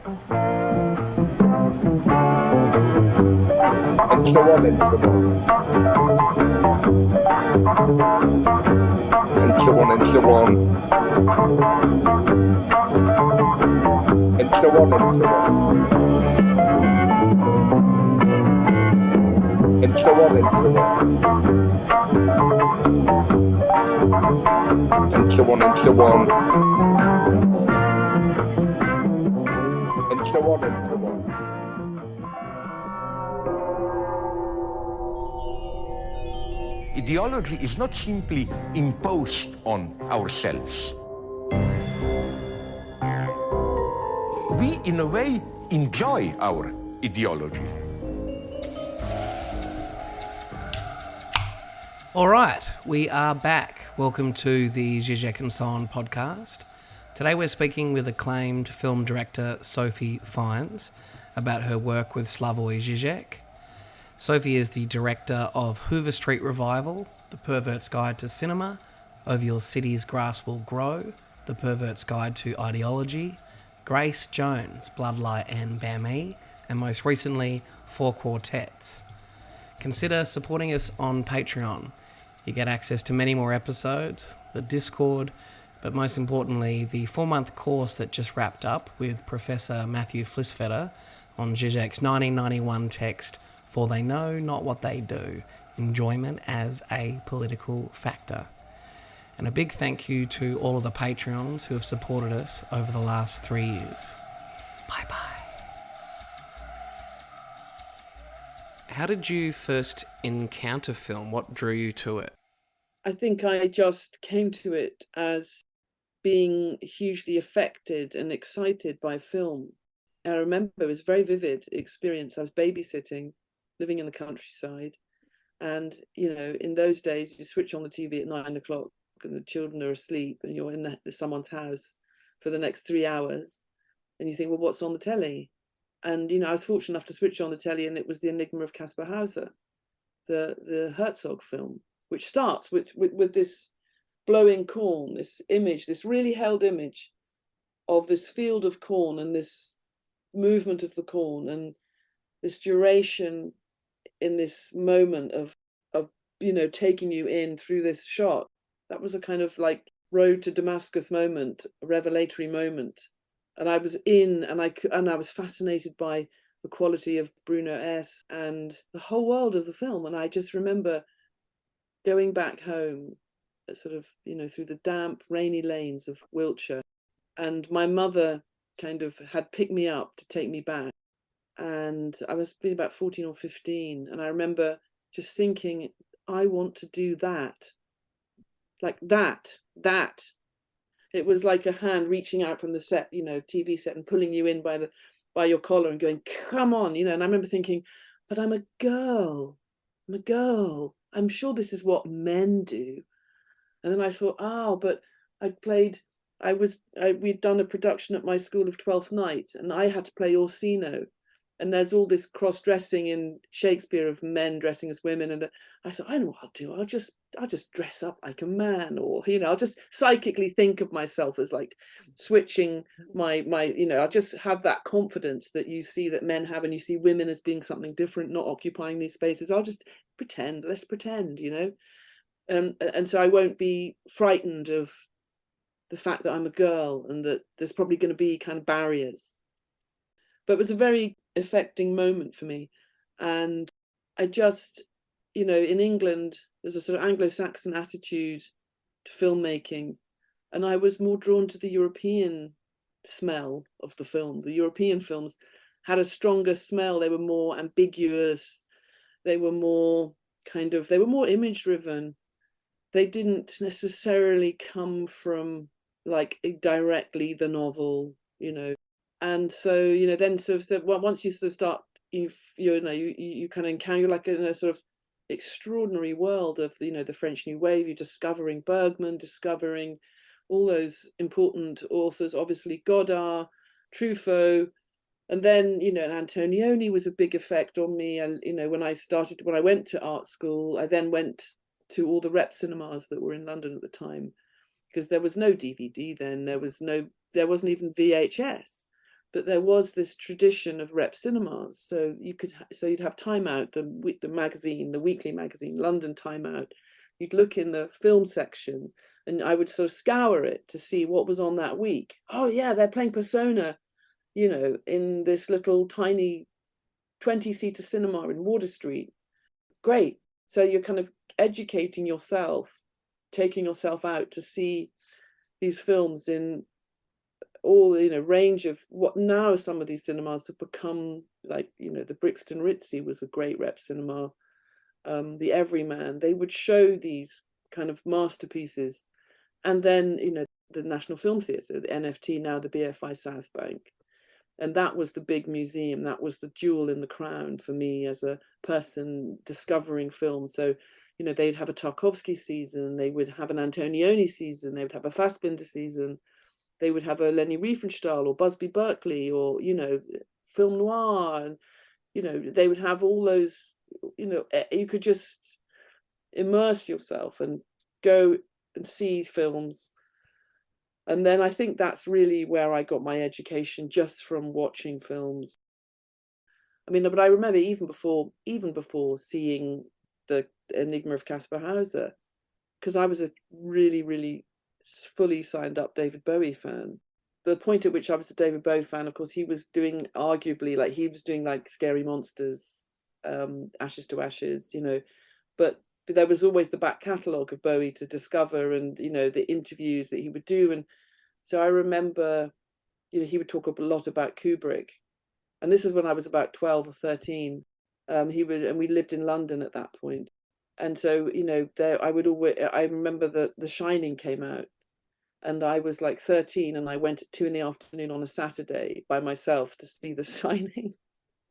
And so on and so on. And so on and so on. And so on and so on. And so on and so on. And so on and so on. And so on and so on. Ideology is not simply imposed on ourselves. We, in a way, enjoy our ideology. All right, we are back. Welcome to the Žižek So On Podcast. Today we're speaking with acclaimed film director Sophie Fiennes about her work with Slavoj Žižek. Sophie is the director of Hoover Street Revival, The Pervert's Guide to Cinema, Over Your City's Grass Will Grow, The Pervert's Guide to Ideology, Grace Jones, Bloodlight and Bammy, and most recently, 4 Quartets. Consider supporting us on Patreon. You get access to many more episodes, the Discord, but most importantly, the 4-month course that just wrapped up with Professor Matthew Flisfetter on Žižek's 1991 text, For They Know Not What They Do, Enjoyment as a Political Factor. And a big thank you to all of the Patreons who have supported us over the last 3 years. Bye-bye. How did you first encounter film? What drew you to it? I think I just came to it as being hugely affected and excited by film. I remember it was a very vivid experience. I was babysitting, living in the countryside. And, you know, in those days, you switch on the TV at 9 o'clock and the children are asleep and you're in someone's house for the next 3 hours. And you think, well, what's on the telly? And, you know, I was fortunate enough to switch on the telly and it was The Enigma of Caspar Hauser, the Herzog film, which starts with this blowing corn, this image, this really held image of this field of corn and this movement of the corn and this duration in this moment of you know, taking you in through this shot. That was a kind of like road to Damascus moment, a revelatory moment. And I was in, and I was fascinated by the quality of Bruno S. and the whole world of the film. And I just remember going back home, sort of, you know, through the damp, rainy lanes of Wiltshire. And my mother kind of had picked me up to take me back. And I was being about 14 or 15. And I remember just thinking, I want to do that. Like that. It was like a hand reaching out from the set, you know, TV set and pulling you in by your collar and going, come on, you know. And I remember thinking, but I'm a girl. I'm sure this is what men do. And then I thought, but we'd done a production at my school of Twelfth Night and I had to play Orsino. And there's all this cross-dressing in Shakespeare of men dressing as women. And I thought, I know what I'll do. I'll just dress up like a man, or, you know, I'll just psychically think of myself as like switching my, you know, I'll just have that confidence that you see that men have, and you see women as being something different, not occupying these spaces. I'll just pretend, let's pretend, you know. And so I won't be frightened of the fact that I'm a girl and that there's probably going to be kind of barriers. But it was a very affecting moment for me. And I just, you know, in England, there's a sort of Anglo-Saxon attitude to filmmaking. And I was more drawn to the European smell of the film. The European films had a stronger smell. They were more ambiguous. They were more image driven. They didn't necessarily come from like directly the novel, you know. And so, you know, then sort of once you sort of start, you kind of encounter like in a sort of extraordinary world of, you know, the French New Wave. You're discovering Bergman, discovering all those important authors, obviously Godard, Truffaut, and then, you know, and Antonioni was a big effect on me. And, you know, when I went to art school, I then went to all the rep cinemas that were in London at the time, because there was no DVD then, there wasn't even VHS. but there was this tradition of rep cinemas. So you'd have Time Out, the magazine, the weekly magazine, London Time Out. You'd look in the film section, and I would sort of scour it to see what was on that week. Oh yeah, they're playing Persona, in this little tiny 20-seater cinema in Water Street. Great. So you're kind of educating yourself, taking yourself out to see these films in all, range of what now some of these cinemas have become, like, the Brixton Ritzy was a great rep cinema. The Everyman, they would show these kind of masterpieces. And then, the National Film Theatre, the NFT, now the BFI South Bank. And that was the big museum. That was the jewel in the crown for me as a person discovering film. So, they'd have a Tarkovsky season, they would have an Antonioni season, they would have a Fassbinder season, they would have a Leni Riefenstahl or Busby Berkeley or, film noir. And, they would have all those, you could just immerse yourself and go and see films. And then I think that's really where I got my education, just from watching films. I mean, but I remember even before seeing the Enigma of Caspar Hauser, because I was a really, really fully signed up David Bowie fan. The point at which I was a David Bowie fan, of course, he was doing Scary Monsters, Ashes to Ashes, but there was always the back catalogue of Bowie to discover, and the interviews that he would do. And so I remember, he would talk a lot about Kubrick, and this is when I was about 12 or 13. And we lived in London at that point, and so I remember that The Shining came out, and I was like 13, and I went at 2 p.m. on a Saturday by myself to see The Shining.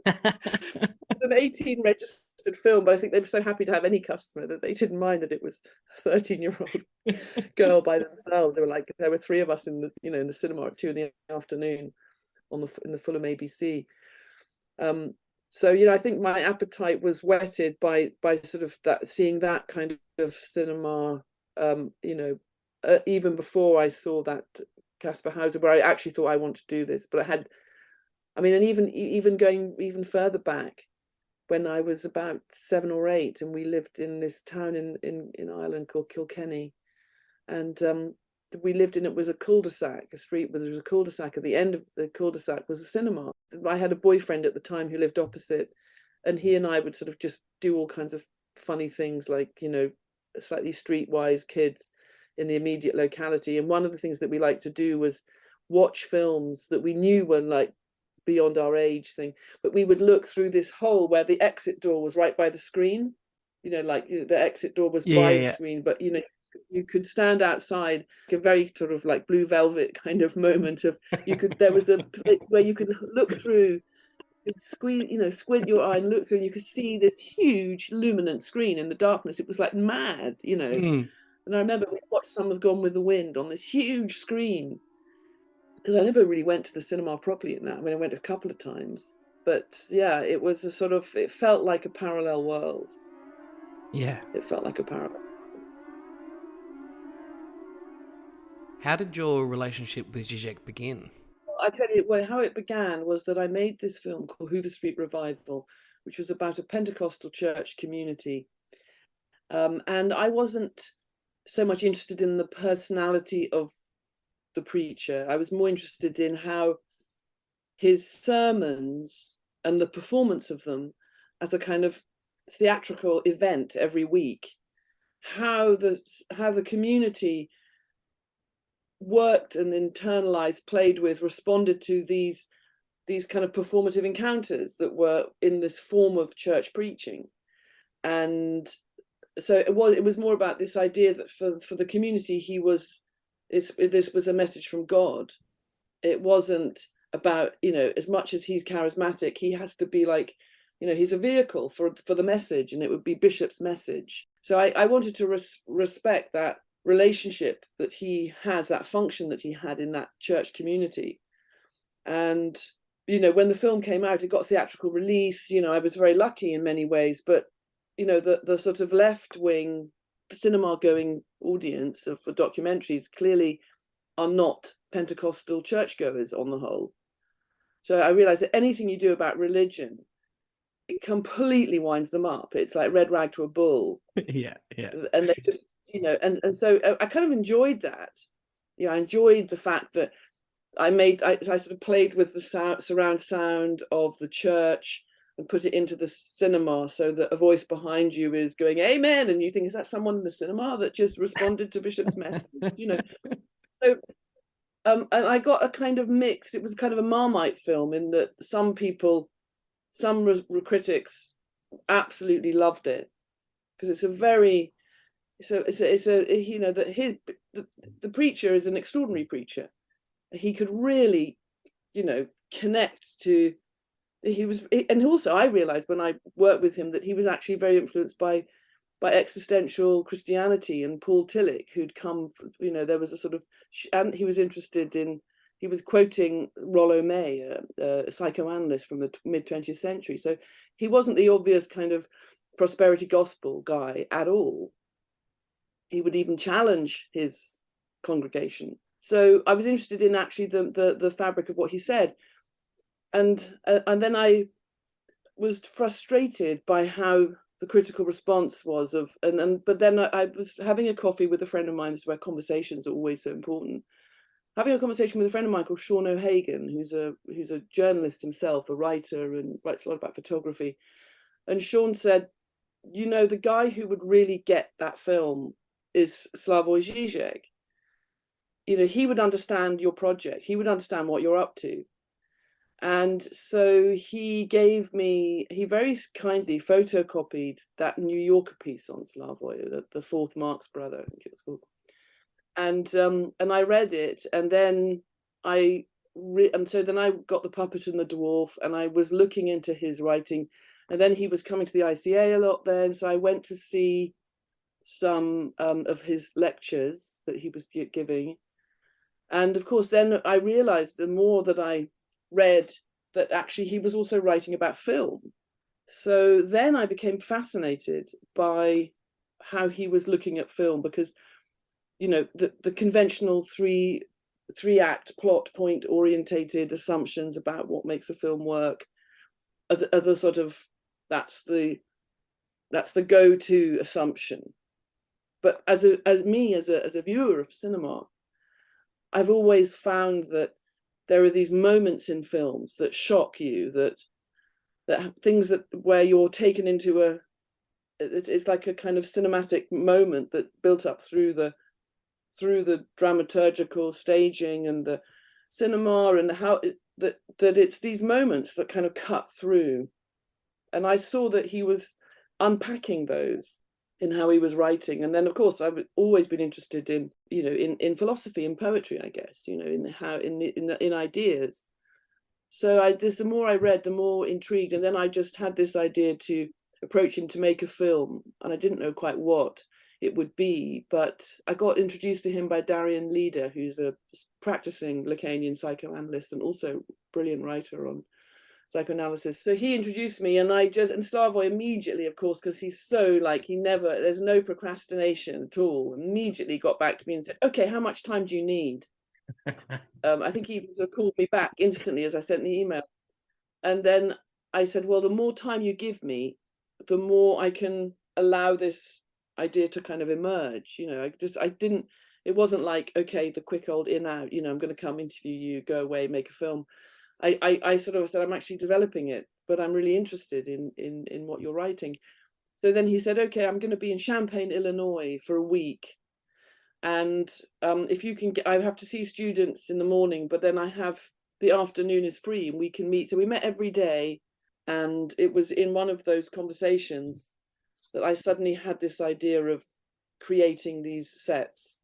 It's an 18 registered film, but I think they were so happy to have any customer that they didn't mind that it was a 13-year-old girl by themselves. They were like, there were 3 of us in the cinema at 2 p.m. in the Fulham ABC. So I think my appetite was whetted by sort of that, seeing that kind of cinema. Even before I saw that Caspar Hauser, where I actually thought I want to do this, but and even going even further back, when I was about 7 or 8, and we lived in this town in Ireland called Kilkenny, and we lived in, it was a cul-de-sac, a street where there was a cul-de-sac. At the end of the cul-de-sac was a cinema. I had a boyfriend at the time who lived opposite, and he and I would sort of just do all kinds of funny things, like, slightly streetwise kids in the immediate locality. And one of the things that we liked to do was watch films that we knew were like beyond our age thing, but we would look through this hole where the exit door was right by the screen, like the exit door was by the screen, but you could stand outside, a very sort of like Blue Velvet kind of moment of, there was a place where you could look through, squint your eye and look through, and you could see this huge luminant screen in the darkness. It was like mad, And I remember we watched some of Gone with the Wind on this huge screen, because I never really went to the cinema properly in that. I mean, I went a couple of times, but yeah, it was it felt like a parallel world. Yeah. It felt like a parallel. How did your relationship with Žižek begin? I tell you, how it began was that I made this film called Hoover Street Revival, which was about a Pentecostal church community. And I wasn't so much interested in the personality of the preacher. I was more interested in how his sermons and the performance of them as a kind of theatrical event every week, how the community worked and internalized, played with, responded to these kind of performative encounters that were in this form of church preaching. And so it was more about this idea that for the community, this was a message from God. It wasn't about, as much as he's charismatic, he has to be like, he's a vehicle for the message, and it would be Bishop's message. So I wanted to respect that relationship that he has, that function that he had in that church community. And, when the film came out, it got a theatrical release. I was very lucky in many ways, but the sort of left-wing cinema-going audience for documentaries clearly are not Pentecostal churchgoers on the whole. So I realized that anything you do about religion, it completely winds them up. It's like red rag to a bull. Yeah. And they just, and so I kind of enjoyed that. I enjoyed the fact that I sort of played with the surround sound of the church and put it into the cinema, so that a voice behind you is going amen, and you think, is that someone in the cinema that just responded to Bishop's message? So and I got a kind of mixed, it was kind of a Marmite film, in that some critics absolutely loved it, because it's a very, that the preacher is an extraordinary preacher. He could really, connect to, and also I realized when I worked with him that he was actually very influenced by existential Christianity and Paul Tillich, who'd come, there was a sort of, and he was quoting Rollo May, a psychoanalyst from the mid-20th century. So he wasn't the obvious kind of prosperity gospel guy at all. He would even challenge his congregation. So I was interested in actually the fabric of what he said. And then I was frustrated by how the critical response was but then I was having a coffee with a friend of mine. This is where conversations are always so important. Having a conversation with a friend of mine called Sean O'Hagan, who's a journalist himself, a writer, and writes a lot about photography. And Sean said, the guy who would really get that film is Slavoj Žižek. He would understand your project. He would understand what you're up to. And so he very kindly photocopied that New Yorker piece on Slavoj, the fourth Marx brother, I think it was called. And I read it, and then so then I got The Puppet and the Dwarf, and I was looking into his writing, and then he was coming to the ICA a lot then, so I went to see some of his lectures that he was giving. And of course, then I realized the more that I read that actually he was also writing about film. So then I became fascinated by how he was looking at film, because the conventional three act plot point orientated assumptions about what makes a film work are the sort of, that's the go-to assumption. But as a viewer of cinema, I've always found that there are these moments in films that shock you, that things where you're taken into it's like a kind of cinematic moment that built up through the dramaturgical staging and the cinema, and that it's these moments that kind of cut through. And I saw that he was unpacking those in how he was writing. And then of course I've always been interested in in philosophy and poetry, I guess, in ideas. So the more I read, the more intrigued, and then I just had this idea to approach him to make a film, and I didn't know quite what it would be, but I got introduced to him by Darian Leader, who's a practicing Lacanian psychoanalyst and also brilliant writer on psychoanalysis. So he introduced me, and Slavoj immediately, of course, because he's so there's no procrastination at all, immediately got back to me and said, okay, how much time do you need? I think he even sort of called me back instantly as I sent the email. And then I said, well, the more time you give me, the more I can allow this idea to kind of emerge. It wasn't like, okay, the quick old in out, I'm going to come interview you, go away, make a film. I sort of said, I'm actually developing it, but I'm really interested in what you're writing. So then he said, okay, I'm going to be in Champaign, Illinois for a week. And if you can I have to see students in the morning, but then I have the afternoon is free and we can meet. So we met every day. And it was in one of those conversations that I suddenly had this idea of creating these sets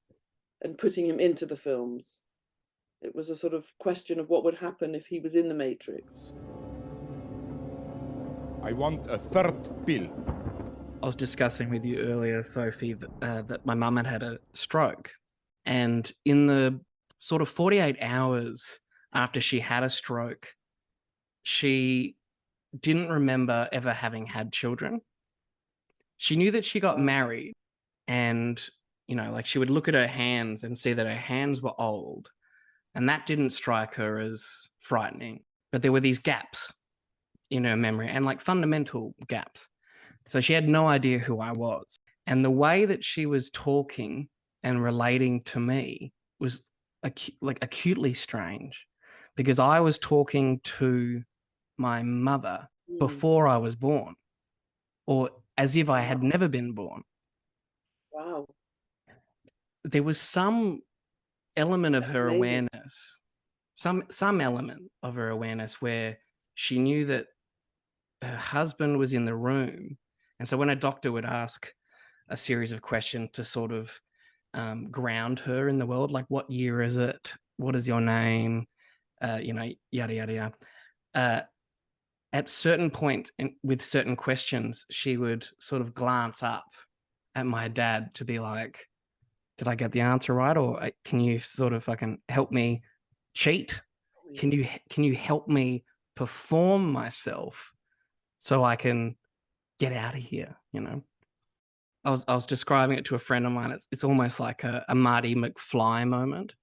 and putting him into the films. It was a sort of question of what would happen if he was in the Matrix. I want a third pill. I was discussing with you earlier, Sophie, that my mum had a stroke. And in the sort of 48 hours after she had a stroke, she didn't remember ever having had children. She knew that she got married, and, she would look at her hands and see that her hands were old. And that didn't strike her as frightening. but there were these gaps in her memory, and like fundamental gaps. So she had no idea who I was. And the way that she was talking and relating to me was acutely strange, because I was talking to my mother before I was born, or as if I had never been born. Wow. There was some element of That's her amazing. awareness, some element of her awareness where she knew that her husband was in the room. And so when a doctor would ask a series of questions to sort of ground her in the world, like, what year is it? What is your name? Yada, yada, yada. At certain point with certain questions, she would sort of glance up at my dad to be like, did I get the answer right? Or can you sort of fucking help me cheat? Can you help me perform myself so I can get out of here? I was describing it to a friend of mine. It's almost like a Marty McFly moment,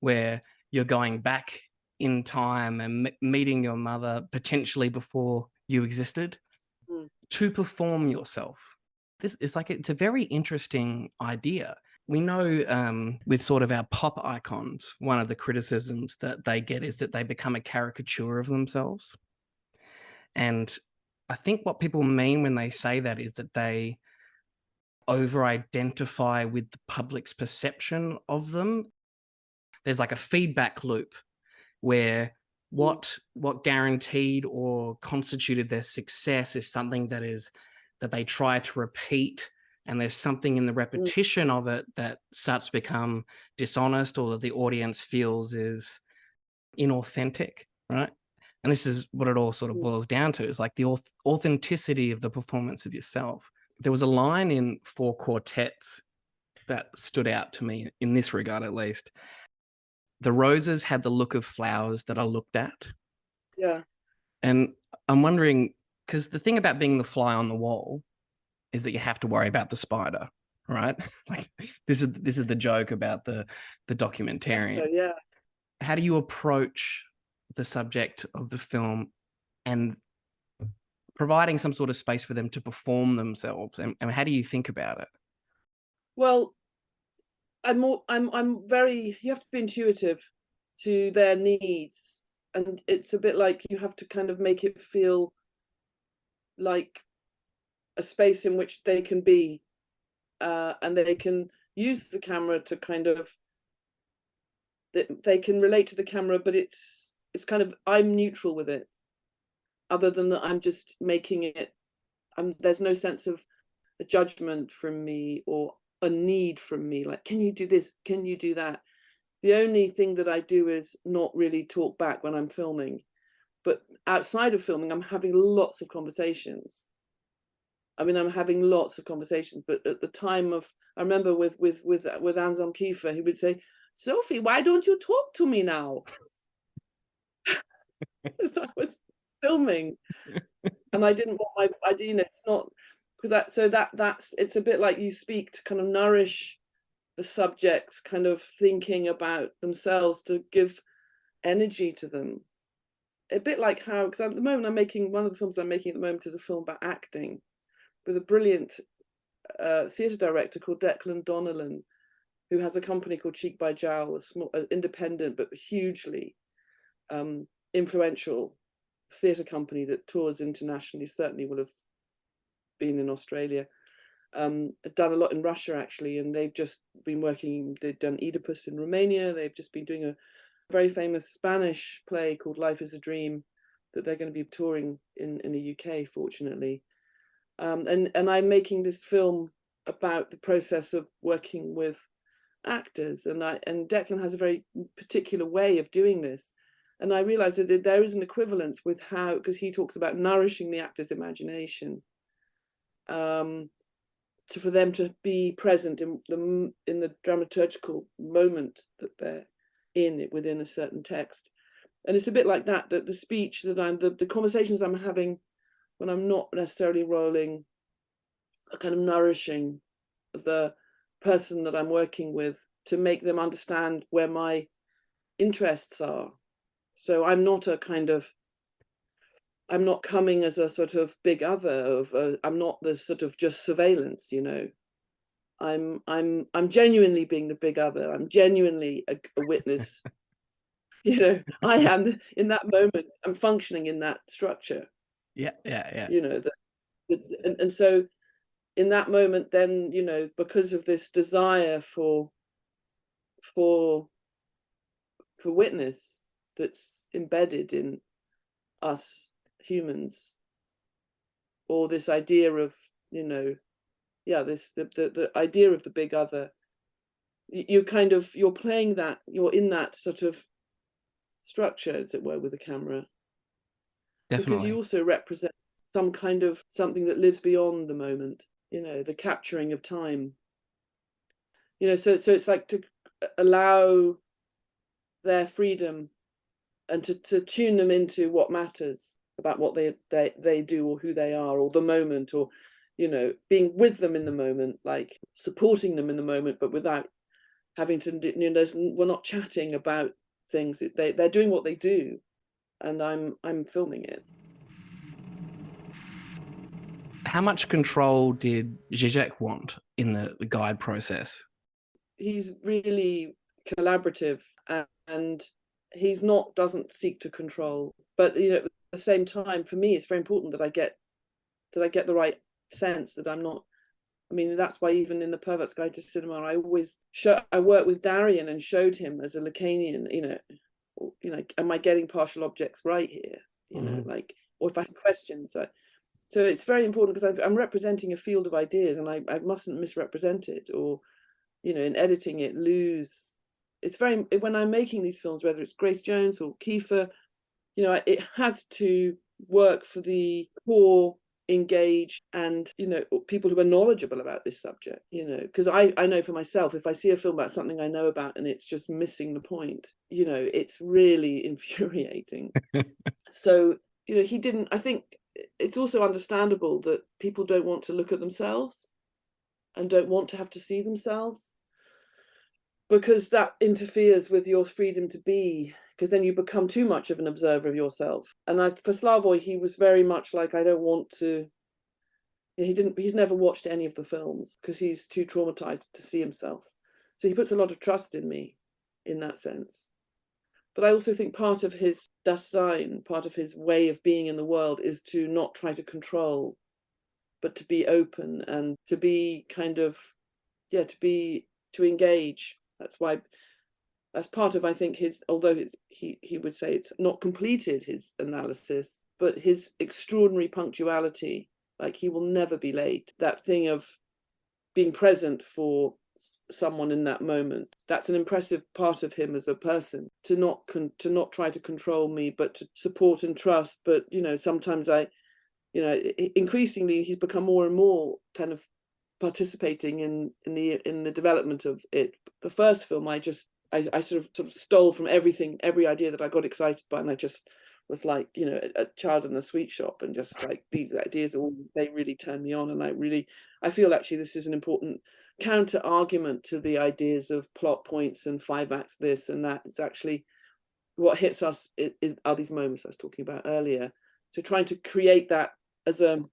where you're going back in time and meeting your mother potentially before you existed to perform yourself. It's a very interesting idea. We know with sort of our pop icons, one of the criticisms that they get is that they become a caricature of themselves. And I think what people mean when they say that is that they over-identify with the public's perception of them. There's like a feedback loop where what guaranteed or constituted their success is something that they try to repeat, and there's something in the repetition of it that starts to become dishonest, or that the audience feels is inauthentic, right? And this is what it all sort of boils down to, is like the authenticity of the performance of yourself. There was a line in Four Quartets that stood out to me in this regard, at least. The roses had the look of flowers that I looked at. Yeah. And I'm wondering, because the thing about being the fly on the wall is that you have to worry about the spider, right? Like this is the joke about the documentarian. So, yeah. How do you approach the subject of the film and providing some sort of space for them to perform themselves, and how do you think about it? Well, I'm very, you have to be intuitive to their needs, and it's a bit like you have to kind of make it feel like a space in which they can be, and they can use the camera to kind of, they can relate to the camera, but it's kind of, I'm neutral with it, other than that I'm just making it, there's no sense of a judgment from me or a need from me, like, can you do this, can you do that? The only thing that I do is not really talk back when I'm filming, but outside of filming I'm having lots of conversations. I'm having lots of conversations, but at the time of, I remember with Anselm Kiefer, he would say, Sophie, why don't you talk to me now? So I was filming and I didn't want my idea, it's not, because that's it's a bit like you speak to kind of nourish the subjects kind of thinking about themselves, to give energy to them, a bit like how, because at the moment I'm making, one of the films I'm making at the moment is a film about acting with a brilliant theatre director called Declan Donnellan, who has a company called Cheek by Jowl, a small, independent but hugely influential theatre company that tours internationally, certainly will have been in Australia, done a lot in Russia actually, and they've just been working, they've done Oedipus in Romania, they've just been doing a very famous Spanish play called Life is a Dream that they're going to be touring in the UK, fortunately. And I'm making this film about the process of working with actors, and Declan has a very particular way of doing this, and I realized that there is an equivalence with how, because he talks about nourishing the actor's imagination, for them to be present in the dramaturgical moment that they're in within a certain text. And it's a bit like that the speech that the conversations I'm having when I'm not necessarily rolling are kind of nourishing the person that I'm working with, to make them understand where my interests are. So I'm not a kind of I'm not coming as a sort of big other I'm not the sort of just surveillance, you know. I'm genuinely being the big other. I'm genuinely a witness. You know, I am in that moment. I'm functioning in that structure. Yeah. You know, and so in that moment, then, you know, because of this desire for witness that's embedded in us humans, or this idea of, you know, the idea of the big other, you're playing that, you're in that sort of structure, as it were, with the camera. Definitely. Because you also represent some kind of something that lives beyond the moment, you know, the capturing of time. You know, so it's like to allow their freedom and to tune them into what matters about what they do, or who they are, or the moment, or, you know, being with them in the moment, like supporting them in the moment, but without having to, you know, we're not chatting about things. They're doing what they do, and I'm filming it. How much control did Žižek want in the guide process? He's really collaborative, and he's doesn't seek to control. But, you know, at the same time, for me, it's very important that I get the right sense, that I'm not. I mean, that's why even in the Pervert's Guide to Cinema, I always I worked with Darian and showed him as a Lacanian, you know, am I getting partial objects right here? You know, like, or if I have questions. So it's very important, because I'm representing a field of ideas, and I mustn't misrepresent it, or, you know, in editing it, lose. It's very, when I'm making these films, whether it's Grace Jones or Kiefer, you know, it has to work for the core, engaged, and, you know, people who are knowledgeable about this subject, you know, because I know for myself, if I see a film about something I know about and it's just missing the point, you know, it's really infuriating. So, you know, he didn't, I think it's also understandable that people don't want to look at themselves and don't want to have to see themselves, because that interferes with your freedom to be, because then you become too much of an observer of yourself. And for Slavoj, he was very much like, I don't want to, he's never watched any of the films because he's too traumatized to see himself. So he puts a lot of trust in me in that sense. But I also think part of his Dasein, part of his way of being in the world, is to not try to control, but to be open and to be kind of, to engage. That's part of, I think, although he would say it's not completed, his analysis, but his extraordinary punctuality, like he will never be late. That thing of being present for someone in that moment, that's an impressive part of him as a person, to not try to control me, but to support and trust. But, you know, sometimes increasingly he's become more and more kind of participating in the development of it. The first film, I sort of stole from every idea that I got excited by, and I just was like, you know, a child in a sweet shop, and just like, these ideas they really turn me on, and I feel actually this is an important counter argument to the ideas of plot points and 5 acts this and that. It's actually what hits us are these moments I was talking about earlier. So trying to create that as an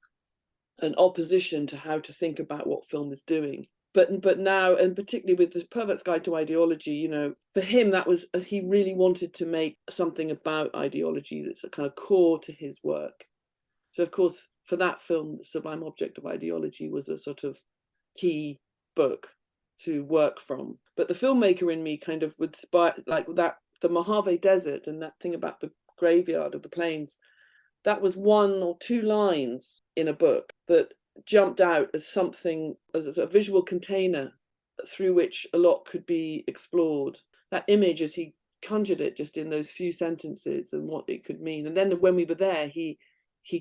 opposition to how to think about what film is doing. But now, and particularly with the Pervert's Guide to Ideology, you know, for him, that was, he really wanted to make something about ideology that's a kind of core to his work. So, of course, for that film, The Sublime Object of Ideology was a sort of key book to work from. But the filmmaker in me kind of would spy, like that, the Mojave Desert and that thing about the graveyard of the plains, that was 1 or 2 lines in a book that jumped out as something, as a visual container through which a lot could be explored. That image, as he conjured it just in those few sentences, and what it could mean. And then when we were there, he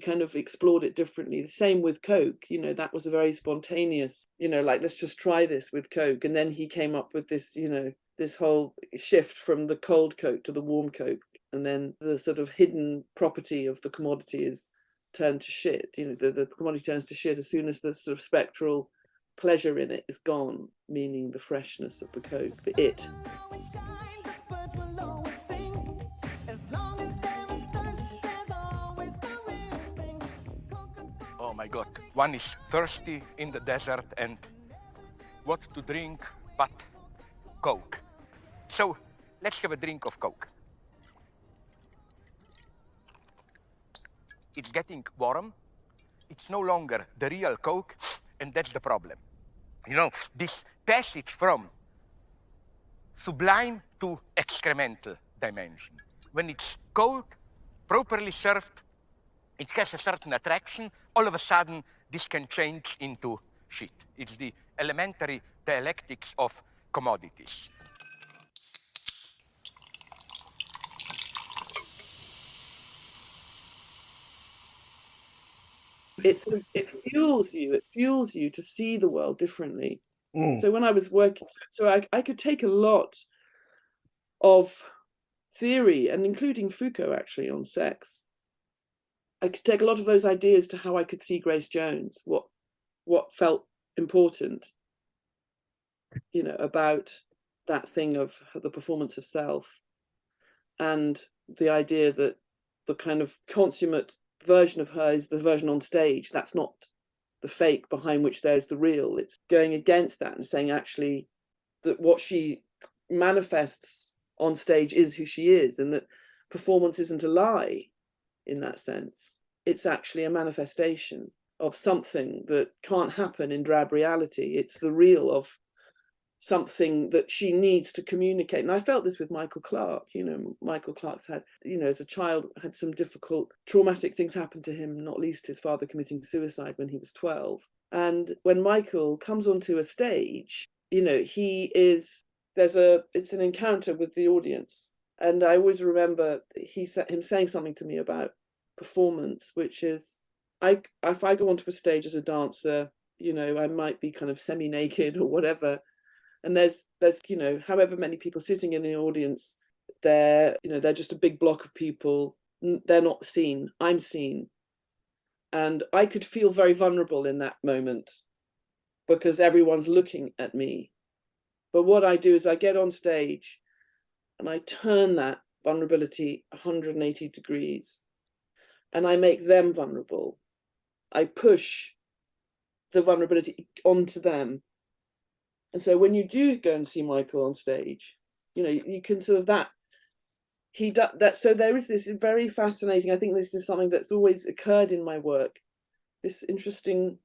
kind of explored it differently. The same with Coke, you know, that was a very spontaneous, you know, like, let's just try this with Coke. And then he came up with this, you know, this whole shift from the cold Coke to the warm Coke. And then the sort of hidden property of the commodity is turned to shit. You know, the commodity turns to shit as soon as the sort of spectral pleasure in it is gone, meaning the freshness of the Coke, the it. Oh my God, one is thirsty in the desert and what to drink but Coke. So let's have a drink of Coke. It's getting warm. It's no longer the real Coke, and that's the problem. You know, this passage from sublime to excremental dimension. When it's cold, properly served, it has a certain attraction. All of a sudden, this can change into shit. It's the elementary dialectics of commodities. It fuels you to see the world differently. So when I was working, I could take a lot of theory, and including Foucault actually, on sex. I could take a lot of those ideas to how I could see Grace Jones, what felt important, you know, about that thing of the performance of self, and the idea that the kind of consummate version of her is the version on stage. That's not the fake behind which there's the real. It's going against that and saying actually that what she manifests on stage is who she is, and that performance isn't a lie in that sense. It's actually a manifestation of something that can't happen in drab reality. It's the real of something that she needs to communicate. And I felt this with Michael Clarke. You know, Michael Clarke's had, you know, as a child, had some difficult, traumatic things happen to him, not least his father committing suicide when he was 12. And when Michael comes onto a stage, you know, it's an encounter with the audience. And I always remember him saying something to me about performance, which is, if I go onto a stage as a dancer, you know, I might be kind of semi-naked or whatever, and there's you know, however many people sitting in the audience, they're just a big block of people. They're not seen. I'm seen, and I could feel very vulnerable in that moment because everyone's looking at me. But what I do is I get on stage and I turn that vulnerability 180 degrees, and I make them vulnerable. I push the vulnerability onto them. And so when you do go and see Michael on stage, you know, you can sort of so there is this very fascinating, I think this is something that's always occurred in my work, this interesting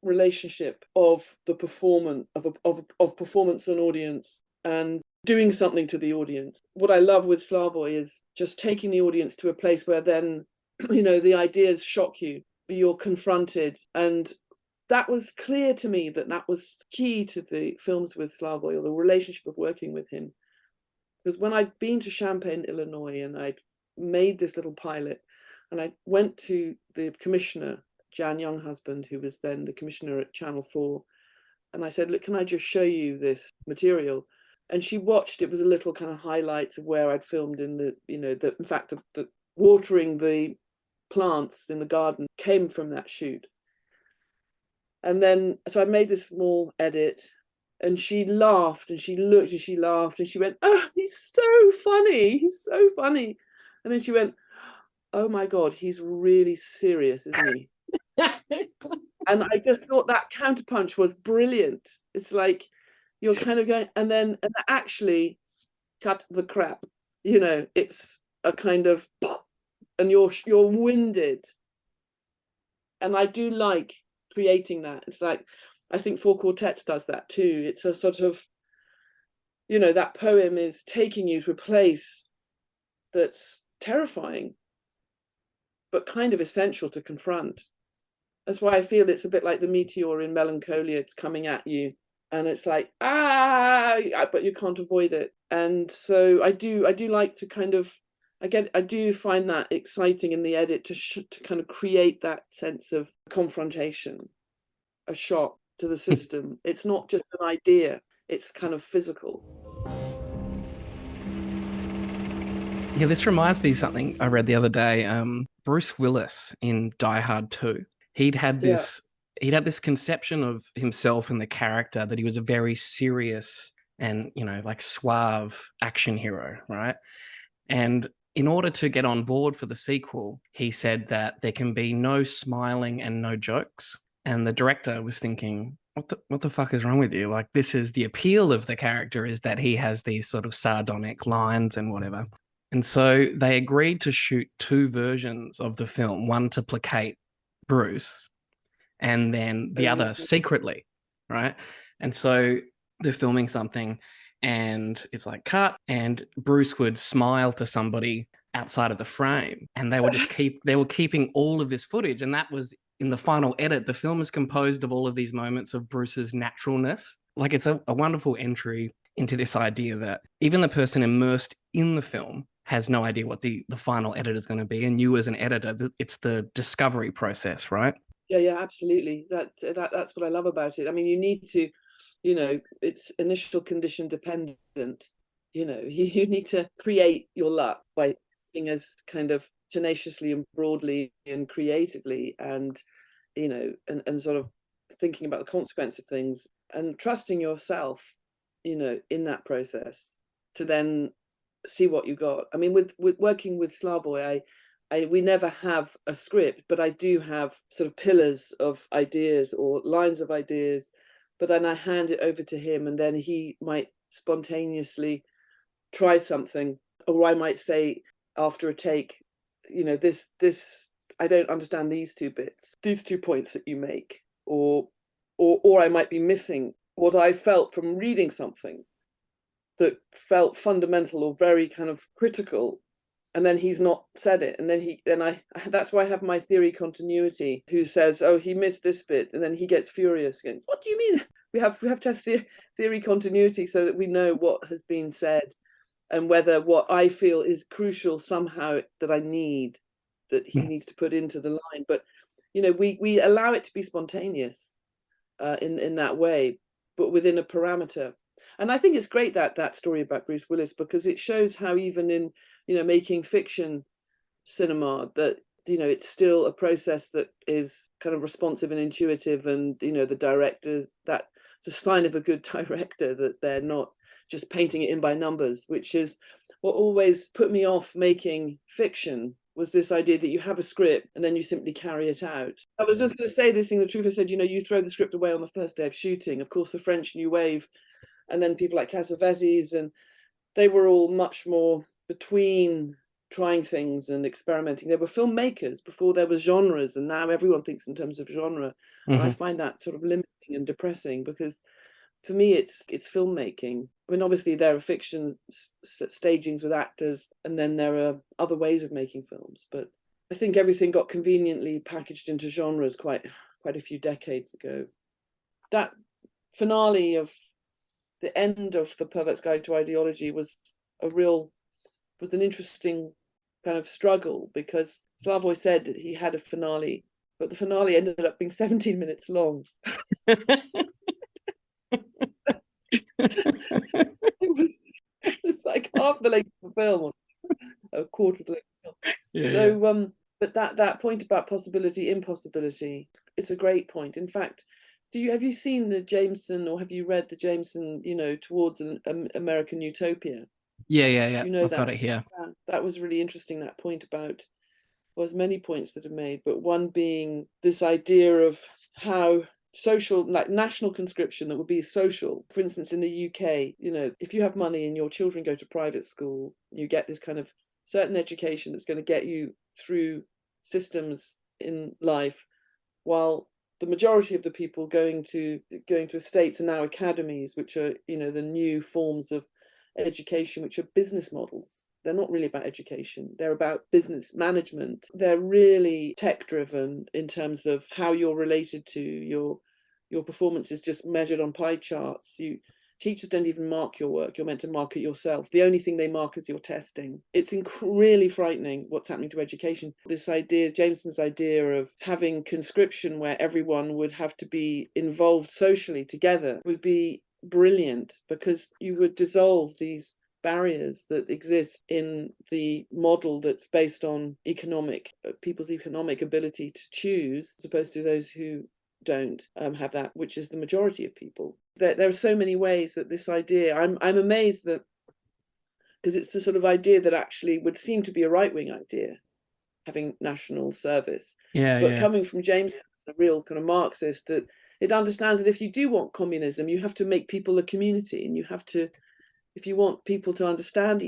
relationship of the performance, of performance and audience, and doing something to the audience. What I love with Slavoj is just taking the audience to a place where then, you know, the ideas shock you, you're confronted. And that was clear to me that was key to the films with Slavoj, or the relationship of working with him. Because when I'd been to Champaign, Illinois, and I'd made this little pilot, and I went to the commissioner, Jan Younghusband, who was then the commissioner at Channel 4, and I said, look, can I just show you this material? And she watched. It was a little kind of highlights of where I'd filmed in the, you know, in fact, the watering the plants in the garden came from that shoot. And then, so I made this small edit, and she laughed, and she looked, and she laughed, and she went, oh, he's so funny. He's so funny. And then she went, oh my God, he's really serious, isn't he? And I just thought that counterpunch was brilliant. It's like, you're kind of going, and actually cut the crap, you know, it's a kind of, and you're winded. And I do like creating that. It's like, I think Four Quartets does that too. It's a sort of, you know, that poem is taking you to a place that's terrifying, but kind of essential to confront. That's why I feel it's a bit like the meteor in Melancholia. It's coming at you, and it's like, but you can't avoid it. And so I do like to kind of, I do find that exciting in the edit to kind of create that sense of confrontation, a shock to the system. It's not just an idea, it's kind of physical. Yeah, this reminds me of something I read the other day. Bruce Willis in Die Hard 2. He'd had this conception of himself and the character that he was a very serious and, you know, like suave action hero, right? And in order to get on board for the sequel, he said that there can be no smiling and no jokes. And the director was thinking, what the fuck is wrong with you? Like, this is the appeal of the character, is that he has these sort of sardonic lines and whatever. And so they agreed to shoot 2 versions of the film, one to placate Bruce and then the other secretly, right? And so they're filming something and it's like cut, and Bruce would smile to somebody outside of the frame, and they were keeping all of this footage, and that was in the final edit. The film is composed of all of these moments of Bruce's naturalness. Like, it's a wonderful entry into this idea that even the person immersed in the film has no idea what the final edit is going to be, and you as an editor, it's the discovery process, right? Yeah, absolutely. That's what I love about it. I mean, you need to, it's initial condition dependent. You need to create your luck by thinking as kind of tenaciously and broadly and creatively, and and sort of thinking about the consequence of things and trusting yourself, in that process to then see what you got. I mean, with working with Slavoj, we never have a script, but I do have sort of pillars of ideas or lines of ideas, but then I hand it over to him, and then he might spontaneously try something, or I might say after a take, this I don't understand these 2 bits, these 2 points that you make, or I might be missing what I felt from reading something that felt fundamental or very kind of critical, and then he's not said it, and then that's why I have my theory continuity, who says, oh, he missed this bit, and then he gets furious again. What do you mean? We have to have theory continuity so that we know what has been said, and whether what I feel is crucial somehow that I need, that he needs to put into the line. But we allow it to be spontaneous in that way, but within a parameter. And I think it's great that story about Bruce Willis, because it shows how even in making fiction cinema, that it's still a process that is kind of responsive and intuitive, and the director, that's a sign of a good director, that they're not just painting it in by numbers, which is what always put me off making fiction, was this idea that you have a script and then you simply carry it out. I was just going to say this thing, the truth I said, you throw the script away on the first day of shooting. Of course, the French New Wave, and then people like Cassavetes, and they were all much more between trying things and experimenting. They were filmmakers before there was genres, and now everyone thinks in terms of genre. And I find that sort of limiting and depressing, because for me it's filmmaking. I mean, obviously there are fiction stagings with actors, and then there are other ways of making films, but I think everything got conveniently packaged into genres quite a few decades ago. That finale of the end of The Pervert's Guide to Ideology was an interesting kind of struggle, because Slavoj said that he had a finale, but the finale ended up being 17 minutes long. It's like half the length of the film, or a quarter of the length of the film. Yeah, so but that point about possibility, impossibility, it's a great point. In fact, have you seen the Jameson, or have you read the Jameson, Towards an American Utopia? Yeah. Do you know I've that? got it here. That was really interesting, that point about, well, there's many points that are made, but one being this idea of how social, like national conscription that would be social. For instance, in the UK, if you have money and your children go to private school, you get this kind of certain education that's going to get you through systems in life, while the majority of the people going to estates are now academies, which are the new forms of education, which are business models. They're not really about education, they're about business management. They're really tech driven in terms of how you're related to your performance is just measured on pie charts. Teachers don't even mark your work, you're meant to mark it yourself. The only thing they mark is your testing. It's really frightening what's happening to education. This idea, Jameson's idea of having conscription where everyone would have to be involved socially together, would be brilliant, because you would dissolve these barriers that exist in the model that's based on people's economic ability to choose, as opposed to those who don't have that, which is the majority of people. There are so many ways that this idea, I'm amazed that because it's the sort of idea that actually would seem to be a right-wing idea, having national service. But coming from Jameson, a real kind of Marxist, that it understands that if you do want communism, you have to make people a community, and you have to, if you want people to understand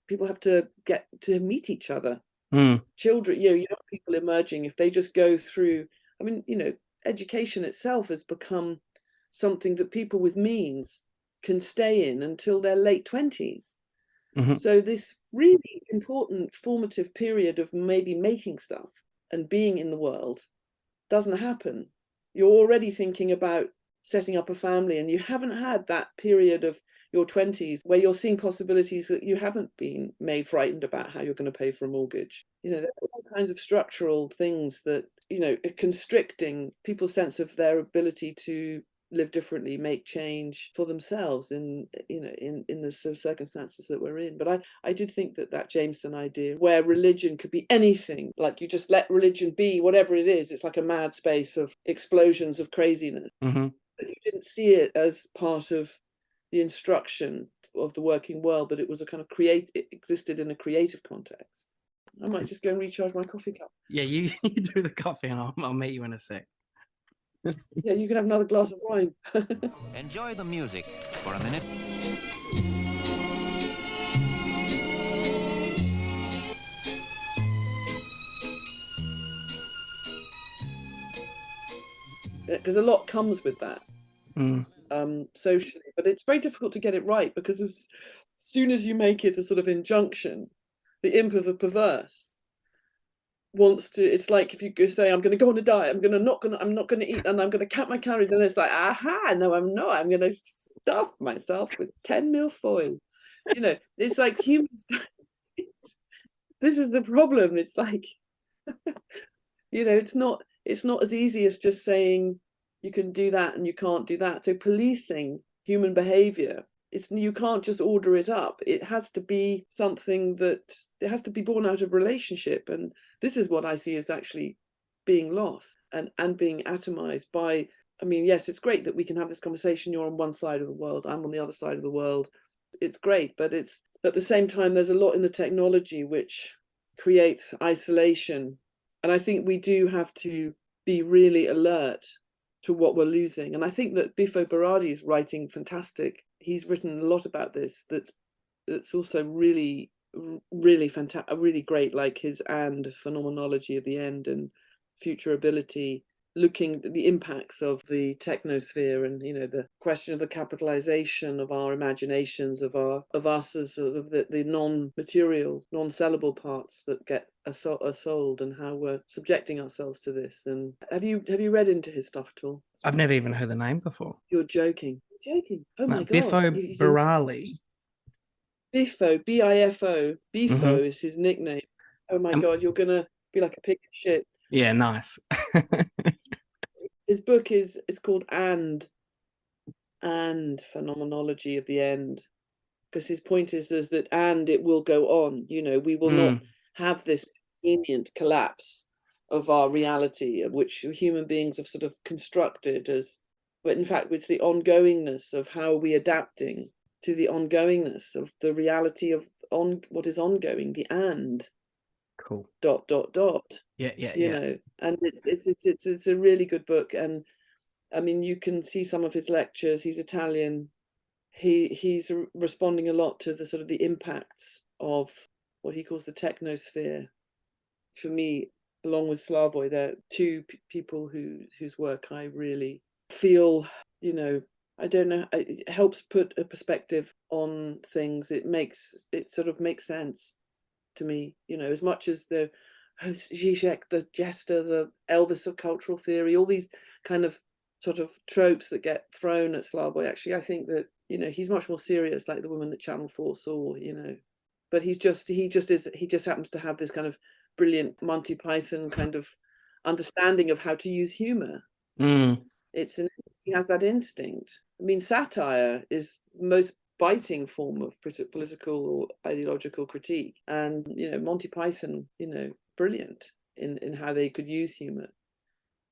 people have to get to meet each other. Children, young people emerging, if they just go through, education itself has become something that people with means can stay in until their late 20s. So this really important formative period of maybe making stuff and being in the world doesn't happen. You're already thinking about setting up a family, and you haven't had that period of your 20s where you're seeing possibilities that you haven't been made frightened about how you're going to pay for a mortgage. There are all kinds of structural things that, are constricting people's sense of their ability to live differently, make change for themselves in the sort of circumstances that we're in. But I did think that Jameson idea, where religion could be anything, like you just let religion be whatever it is, it's like a mad space of explosions of craziness. But you didn't see it as part of the instruction of the working world, but it was a kind of it existed in a creative context. I might just go and recharge my coffee cup. Yeah, you do the coffee, and I'll meet you in a sec. Yeah, you can have another glass of wine. Enjoy the music for a minute. Because a lot comes with that. Socially, but it's very difficult to get it right, because as soon as you make it a sort of injunction, the imp of the perverse wants to. It's like if you say, I'm going to go on a diet, I'm not going to eat, and I'm going to count my calories, and it's like, aha, no, I'm not. I'm going to stuff myself with 10 milfoil. It's like humans. This is the problem. It's like, it's not as easy as just saying you can do that and you can't do that. So policing human behavior, you can't just order it up. It has to be something that it has to be born out of relationship. And this is what I see as actually being lost and being atomized by, yes, it's great that we can have this conversation. You're on one side of the world, I'm on the other side of the world. It's great, but it's at the same time, there's a lot in the technology which creates isolation. And I think we do have to be really alert to what we're losing. And I think that Bifo Berardi is writing fantastic. He's written a lot about this. That's also really, really fantastic, really great, like his and phenomenology of the end and futurability, looking at the impacts of the technosphere and the question of the capitalization of our imaginations, of us as sort of the non-material, non-sellable parts that are sold, and how we're subjecting ourselves to this. And have you read into his stuff at all? I've never even heard the name before. You're joking. Oh my God. Bifo Berardi. Bifo, Bifo. Bifo is his nickname. Oh my God, you're gonna be like a pig of shit. Yeah, nice. His book is called and phenomenology of the end, because his point is that and it will go on. We will not have this convenient collapse of our reality, of which human beings have sort of constructed but in fact it's the ongoingness of how we adapting to the ongoingness of the reality of what is ongoing, the and. Cool. ... Yeah. And it's a really good book. And you can see some of his lectures. He's Italian. He's responding a lot to the sort of the impacts of what he calls the technosphere. For me, along with Slavoj, they're two people whose work I really feel, I don't know, it helps put a perspective on things. It sort of makes sense to me, as much as the Žižek, the jester, the Elvis of cultural theory, all these kind of sort of tropes that get thrown at Slavoj. Actually, I think that, he's much more serious, like the woman that Channel 4 saw, but he just happens to have this kind of brilliant Monty Python kind of understanding of how to use humor. He has that instinct. Satire is the most biting form of political or ideological critique, and Monty Python, brilliant in how they could use humor.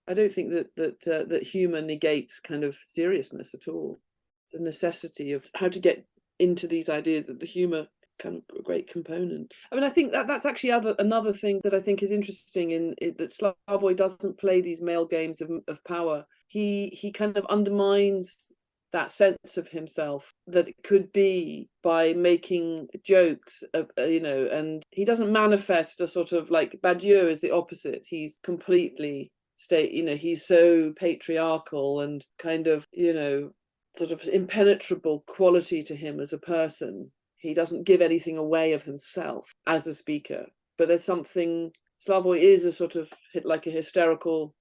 I don't think that humor negates kind of seriousness at all. It's a necessity of how to get into these ideas that the humor kind of a great component. I mean, I think that's actually another thing that I think is interesting in it, that Slavoj doesn't play these male games of power. He kind of undermines that sense of himself that it could be by making jokes, and he doesn't manifest a sort of like Badiou is the opposite. He's completely he's so patriarchal and kind of, sort of impenetrable quality to him as a person. He doesn't give anything away of himself as a speaker, but there's something, Slavoj is a sort of like a hysterical,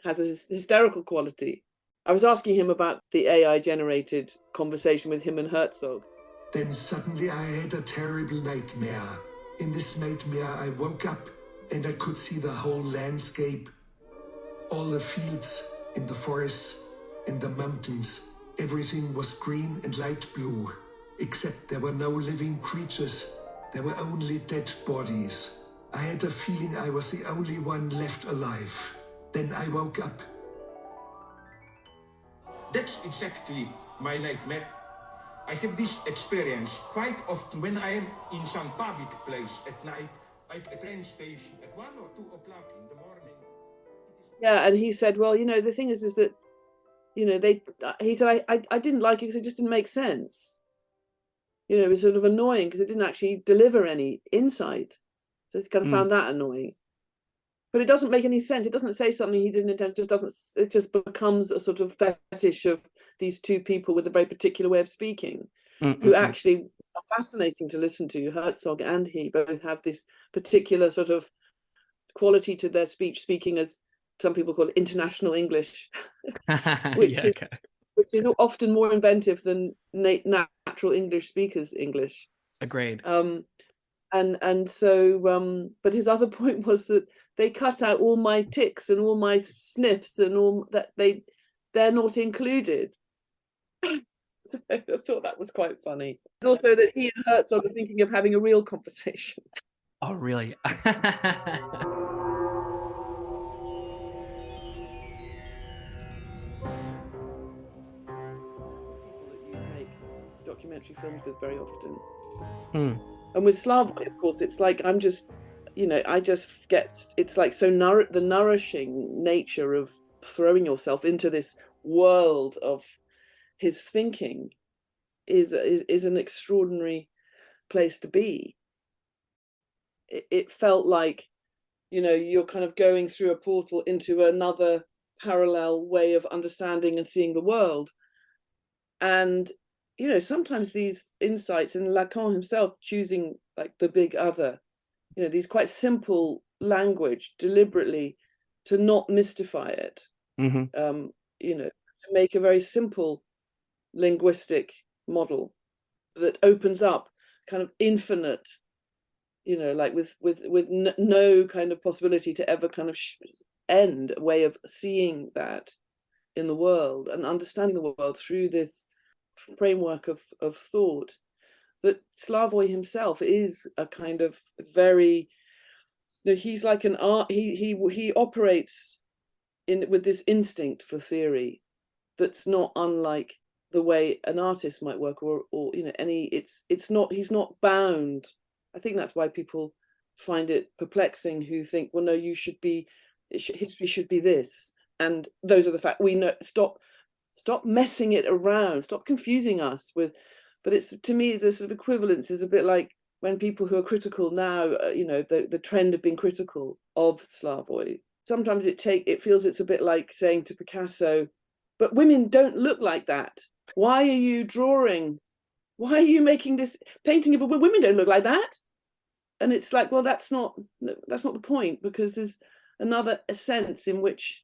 has a hysterical quality. I was asking him about the AI generated conversation with him and Herzog. Then suddenly I had a terrible nightmare. In this nightmare I woke up and I could see the whole landscape, all the fields, in the forests, in the mountains. Everything was green and light blue, except there were no living creatures. There were only dead bodies. I had a feeling I was the only one left alive. Then I woke up. That's exactly my nightmare. I have this experience quite often when I am in some public place at night, like a train station at 1 or 2 o'clock in the morning. Yeah, and he said, well, the thing is that, he said, I didn't like it because it just didn't make sense. It was sort of annoying because it didn't actually deliver any insight. So he kind of found that annoying. But it doesn't make any sense. It doesn't say something he didn't intend. It just becomes a sort of fetish of these two people with a very particular way of speaking, who actually are fascinating to listen to. Herzog and he both have this particular sort of quality to their speaking as some people call it international English, which is often more inventive than natural English speakers' English. Agreed. And so, but his other point was that they cut out all my ticks and all my sniffs and all that they're not included. So I thought that was quite funny. And also that he and Herzog are thinking of having a real conversation. Oh, really? Documentary films with very often. And with Slavoj, of course, it's like I just get, it's like so the nourishing nature of throwing yourself into this world of his thinking is an extraordinary place to be. It felt like, you're kind of going through a portal into another parallel way of understanding and seeing the world. And sometimes these insights, and Lacan himself choosing like the big other, these quite simple language deliberately to not mystify it, to make a very simple linguistic model that opens up kind of infinite, like with no kind of possibility to ever kind of end, a way of seeing that in the world and understanding the world through this framework of thought. That Slavoj himself is a kind of very, he's like an art. He operates with this instinct for theory that's not unlike the way an artist might work, or it's not. He's not bound. I think that's why people find it perplexing who think, well, no, history should be this, and those are the facts. We know. Stop messing it around. Stop confusing us with. But it's, to me, the sort of equivalence is a bit like when people who are critical now, the trend of being critical of Slavoj. Sometimes it feels it's a bit like saying to Picasso, but women don't look like that. Why are you drawing? Why are you making this painting of women don't look like that? And it's like, well, that's not the point, because there's another sense in which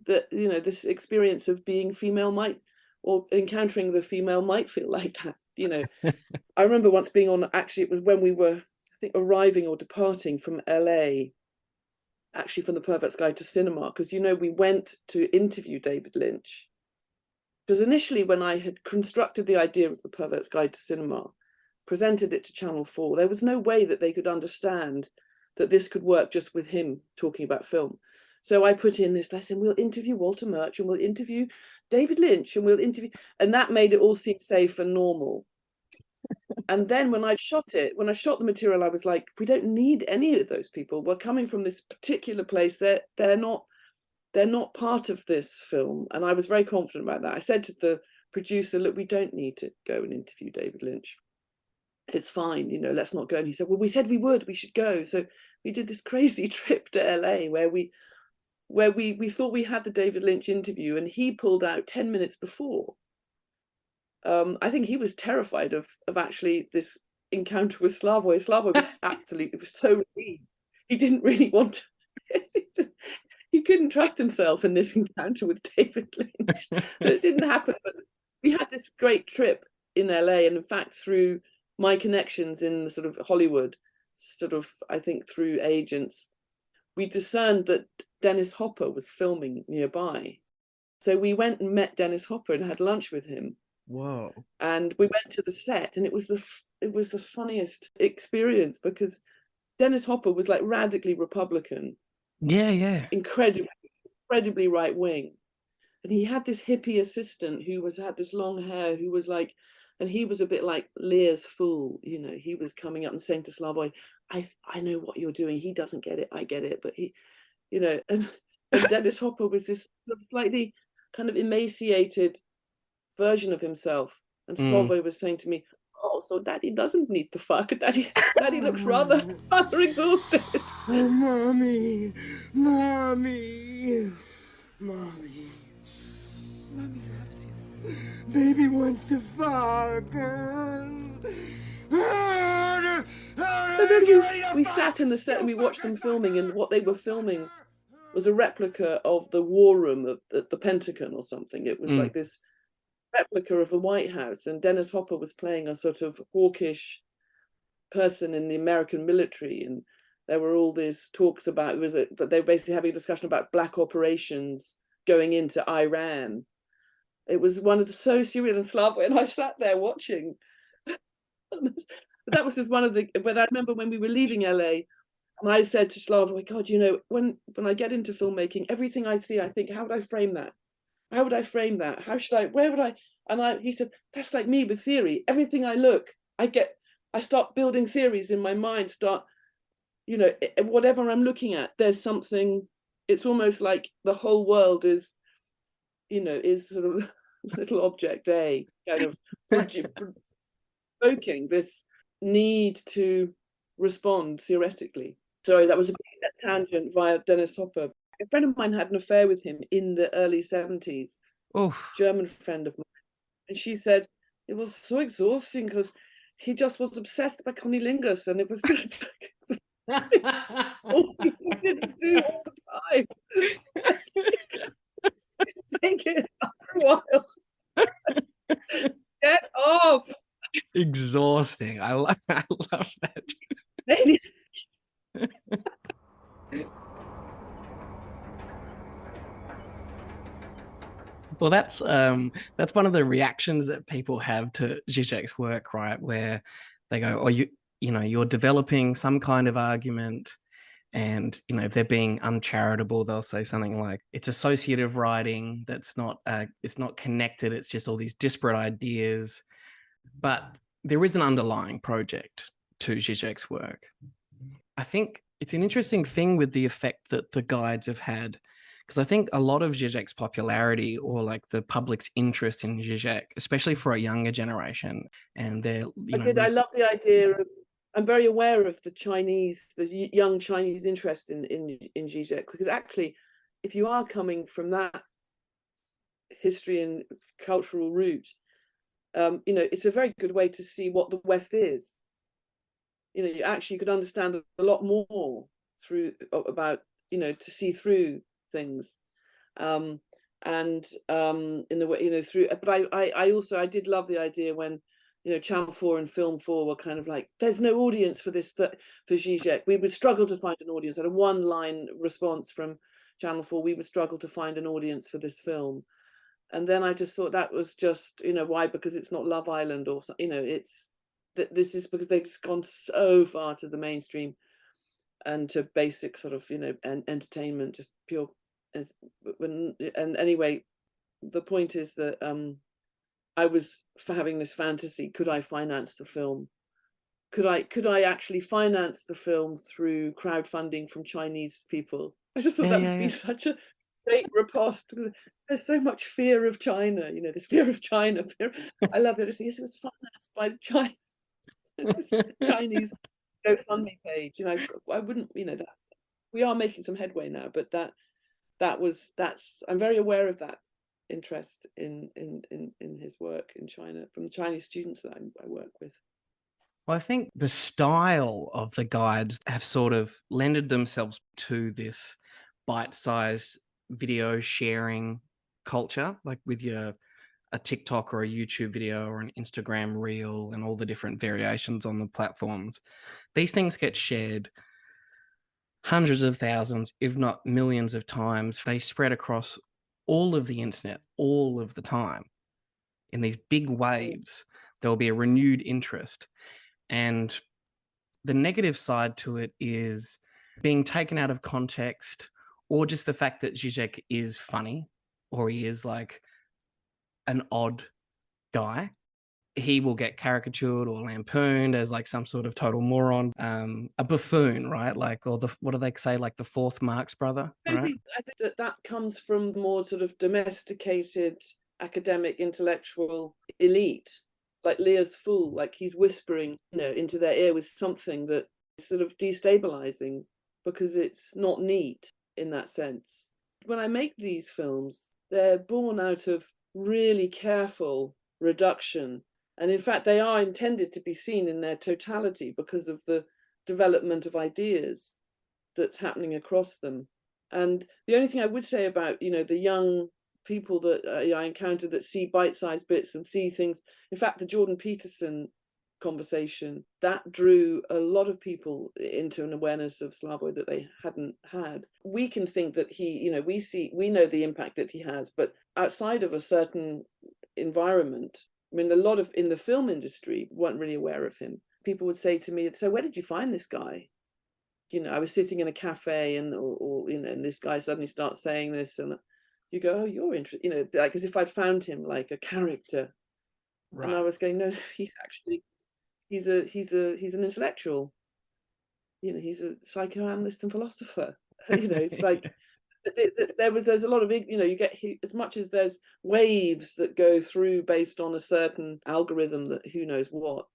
this experience of being female or encountering the female might feel like that. I remember once being on, actually it was when we were, I think, arriving or departing from LA, actually from the Pervert's Guide to Cinema, because we went to interview David Lynch, because initially when I had constructed the idea of the Pervert's Guide to Cinema, presented it to Channel 4, there was no way that they could understand that this could work just with him talking about film. So I put in this, I said, we'll interview Walter Murch and we'll interview David Lynch and we'll interview, and that made it all seem safe and normal. And then when I shot the material, I was like, we don't need any of those people. We're coming from this particular place. They're not part of this film. And I was very confident about that. I said to the producer, look, we don't need to go and interview David Lynch. It's fine, let's not go. And he said, well, we said we should go. So we did this crazy trip to LA where we thought we had the David Lynch interview, and he pulled out 10 minutes before. I think he was terrified of actually this encounter with Slavoj. Slavoj was so relieved. He didn't really want to, he couldn't trust himself in this encounter with David Lynch. But it didn't happen. But we had this great trip in LA, and in fact, through my connections in the sort of Hollywood, I think through agents, we discerned that Dennis Hopper was filming nearby. So we went and met Dennis Hopper and had lunch with him. Whoa. And we went to the set, and it was the funniest experience, because Dennis Hopper was like radically Republican. Yeah. Incredibly right wing. And he had this hippie assistant who had this long hair, who was like, and he was a bit like Lear's fool, he was coming up and saying to Slavoj, I know what you're doing. He doesn't get it. I get it. But he, and Dennis Hopper was this slightly kind of emaciated version of himself. And Slavoj was saying to me, oh, so Daddy doesn't need to fuck. Daddy looks rather exhausted. Oh, Mommy loves you. Baby wants to fuck. And then we sat in the set and we watched them filming, and what they were filming was a replica of the war room at the Pentagon or something. It was like this replica of the White House, and Dennis Hopper was playing a sort of hawkish person in the American military, and there were all these talks about but they were basically having a discussion about black operations going into Iran. It was one of the so surreal and Slavoj, and I sat there watching. But that was just one of the. But I remember when we were leaving LA, and I said to Slavoj, God, when I get into filmmaking, everything I see, I think, how would I frame that? How would I frame that? Where would I? And he said, that's like me with theory. Everything I look, I start building theories in my mind, whatever I'm looking at, there's something, it's almost like the whole world is sort of little object A, kind of provoking this need to respond theoretically. Sorry, that was a bit tangent via Dennis Hopper. A friend of mine had an affair with him in the early 70s, German friend of mine. And she said it was so exhausting because he just was obsessed by cunnilingus, and it was just all he wanted to do all the time. Take it after a while. Get off. Exhausting. I love that. Well, that's one of the reactions that people have to Žižek's work, right? Where they go, "Oh, you're developing some kind of argument," and if they're being uncharitable, they'll say something like, "It's associative writing. That's not it's not connected. It's just all these disparate ideas." But there is an underlying project to Žižek's work. I think it's an interesting thing with the effect that the guides have had. Because I think a lot of Žižek's popularity, or like the public's interest in Žižek, especially for a younger generation, and they're I love the idea of. I'm very aware of the young Chinese interest in Žižek, because actually, if you are coming from that history and cultural route, it's a very good way to see what the West is. You could understand a lot more to see through things, in the way through. But I did love the idea when Channel 4 and Film 4 were kind of like, there's no audience for this for Žižek. We would struggle to find an audience. I had a one-line response from Channel 4. We would struggle to find an audience for this film, and then I just thought that was just why, because it's not Love Island or it's that this is because they've just gone so far to the mainstream and to basic sort of and entertainment, just pure. And anyway, the point is that I was having this fantasy: could I finance the film could I actually finance the film through crowdfunding from Chinese people? I just thought that would be such a great riposte. There's so much fear of China, this fear of China. I love it. It was financed by the Chinese GoFundMe page. I wouldn't, that we are making some headway now, but that's I'm very aware of that interest in his work in China from the Chinese students that I work with. Well, I think the style of the guides have sort of lended themselves to this bite-sized video sharing culture, like with a TikTok or a YouTube video or an Instagram reel and all the different variations on the platforms. These things get shared hundreds of thousands, if not millions of times. They spread across all of the internet all of the time. In these big waves, there will be a renewed interest. And the negative side to it is being taken out of context, or just the fact that Žižek is funny, or he is like an odd guy. He will get caricatured or lampooned as like some sort of total moron, a buffoon, right? Like, or what do they say? Like the fourth Marx brother, right? I think that comes from more sort of domesticated academic intellectual elite, like Lear's fool, like he's whispering, into their ear with something that is sort of destabilizing because it's not neat in that sense. When I make these films, they're born out of really careful reduction. And in fact, they are intended to be seen in their totality because of the development of ideas that's happening across them. And the only thing I would say about, the young people that I encounter that see bite-sized bits and see things, in fact, the Jordan Peterson conversation, that drew a lot of people into an awareness of Slavoj that they hadn't had. We can think that we know the impact that he has, but outside of a certain environment, I mean, a lot of in the film industry weren't really aware of him. People would say to me, "So where did you find this guy?" I was sitting in a cafe and this guy suddenly starts saying this, and you go, "Oh, you're interested," like as if I'd found him like a character. Right. And I was going, "No, he's an intellectual. He's a psychoanalyst and philosopher." It's like there's a lot of, you get, as much as there's waves that go through based on a certain algorithm that who knows what,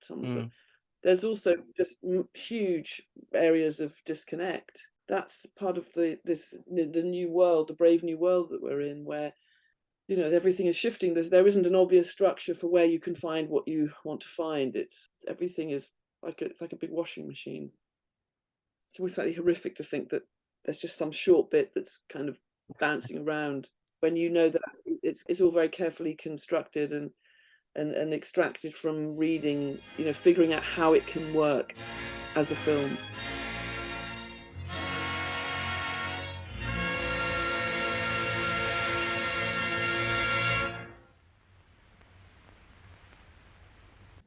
there's also just huge areas of disconnect. That's part of the new world, the brave new world that we're in, where everything is shifting. There isn't an obvious structure for where you can find what you want to find. Everything is like it's like a big washing machine. It's always slightly horrific to think that there's just some short bit that's kind of bouncing around when that it's all very carefully constructed and extracted from reading, figuring out how it can work as a film.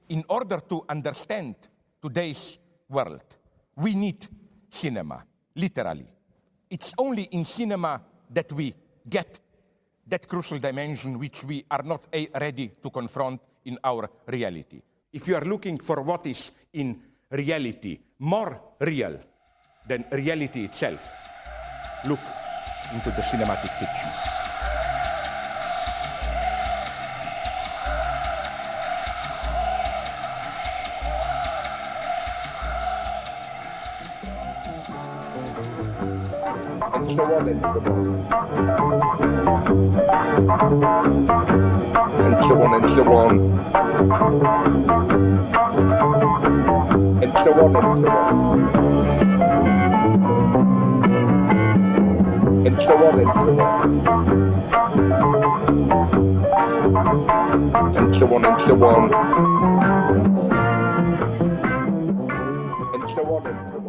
In order to understand today's world, we need cinema, literally. It's only in cinema that we get that crucial dimension which we are not ready to confront in our reality. If you are looking for what is in reality more real than reality itself, look into the cinematic fiction. And so on and so on. And so on and so on. And so on and so on. And so on and so on. And so on and so on. And so on and so on.